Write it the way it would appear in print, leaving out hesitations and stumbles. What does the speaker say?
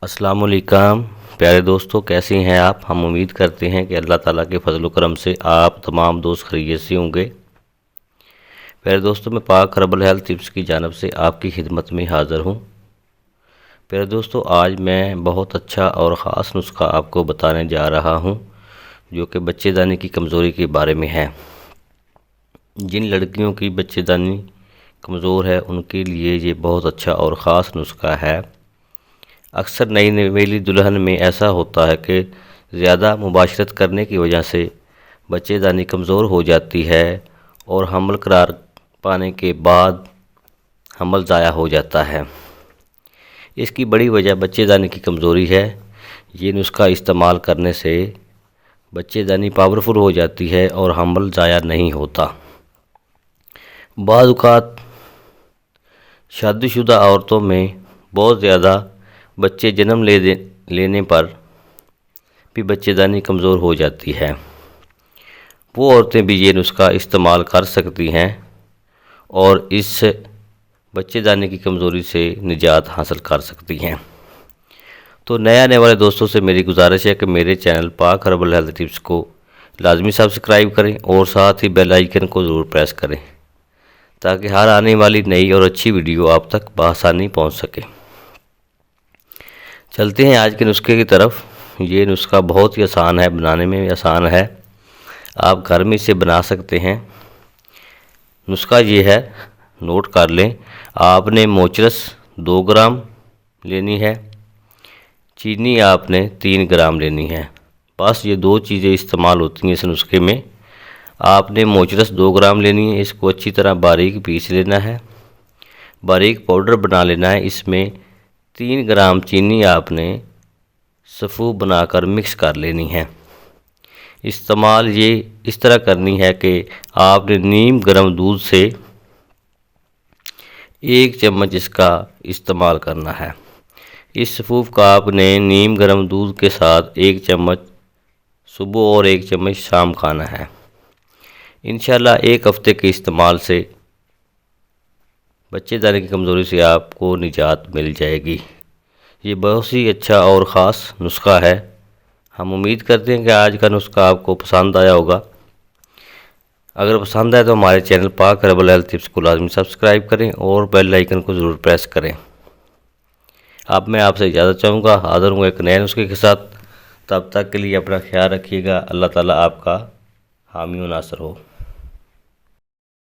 السلام علیکم پیارے دوستوں، کیسے ہیں آپ؟ ہم امید کرتے ہیں کہ اللہ تعالیٰ کے فضل و کرم سے آپ تمام دوست خیریت سے ہوں گے۔ پیارے دوستوں، میں پاک ہربل ہیلتھ ٹپس کی جانب سے آپ کی خدمت میں حاضر ہوں۔ پیارے دوستوں، آج میں بہت اچھا اور خاص نسخہ آپ کو بتانے جا رہا ہوں جو کہ بچے دانی کی کمزوری کے بارے میں ہے۔ جن لڑکیوں کی بچے دانی کمزور ہے ان کے لیے یہ بہت اچھا اور خاص نسخہ ہے۔ اکثر نئی نویلی دلہن میں ایسا ہوتا ہے کہ زیادہ مباشرت کرنے کی وجہ سے بچے دانی کمزور ہو جاتی ہے اور حمل قرار پانے کے بعد حمل ضائع ہو جاتا ہے۔ اس کی بڑی وجہ بچے دانی کی کمزوری ہے۔ یہ نسخہ استعمال کرنے سے بچے دانی پاورفل ہو جاتی ہے اور حمل ضائع نہیں ہوتا۔ بعض اوقات شادی شدہ عورتوں میں بہت زیادہ بچے جنم لینے پر بھی بچے دانی کمزور ہو جاتی ہے۔ وہ عورتیں بھی یہ نسخہ استعمال کر سکتی ہیں اور اس بچے دانی کی کمزوری سے نجات حاصل کر سکتی ہیں۔ تو نئے آنے والے دوستوں سے میری گزارش ہے کہ میرے چینل پاک ہربل ہیلتھ ٹپس کو لازمی سبسکرائب کریں اور ساتھ ہی بیل آئیکن کو ضرور پریس کریں تاکہ ہر آنے والی نئی اور اچھی ویڈیو آپ تک بآسانی پہنچ سکے۔ چلتے ہیں آج کے نسخے کی طرف۔ یہ نسخہ بہت ہی آسان ہے، بنانے میں بھی آسان ہے، آپ گھر میں اسے بنا سکتے ہیں۔ نسخہ یہ ہے، نوٹ کر لیں۔ آپ نے موچرس 2 گرام لینی ہے، چینی آپ نے 3 گرام لینی ہے۔ بس یہ 2 چیزیں استعمال ہوتی ہیں اس نسخے میں۔ آپ نے موچرس 2 گرام لینی ہے، اس کو اچھی طرح باریک پیس لینا ہے، باریک پاؤڈر بنا لینا ہے۔ اس میں 3 گرام چینی آپ نے صفو بنا کر مکس کر لینی ہے۔ استعمال یہ اس طرح کرنی ہے کہ آپ نے نیم گرم دودھ سے 1 چمچ اس کا استعمال کرنا ہے۔ اس صفوف کا آپ نے نیم گرم دودھ کے ساتھ 1 چمچ صبح اور 1 چمچ شام کھانا ہے۔ انشاءاللہ 1 ہفتے کے استعمال سے بچے دانی کی کمزوری سے آپ کو نجات مل جائے گی۔ یہ بہت ہی اچھا اور خاص نسخہ ہے۔ ہم امید کرتے ہیں کہ آج کا نسخہ آپ کو پسند آیا ہوگا۔ اگر پسند آئے تو ہمارے چینل پاک ہربل ہیلتھ ٹپس کو لازمی سبسکرائب کریں اور بیل آئیکن کو ضرور پریس کریں۔ اب میں آپ سے اجازت چاہوں گا، حاضر ہوں ایک نئے نسخے کے ساتھ۔ تب تک کے لیے اپنا خیال رکھیے گا۔ اللہ تعالیٰ آپ کا حامی و ناصر ہو۔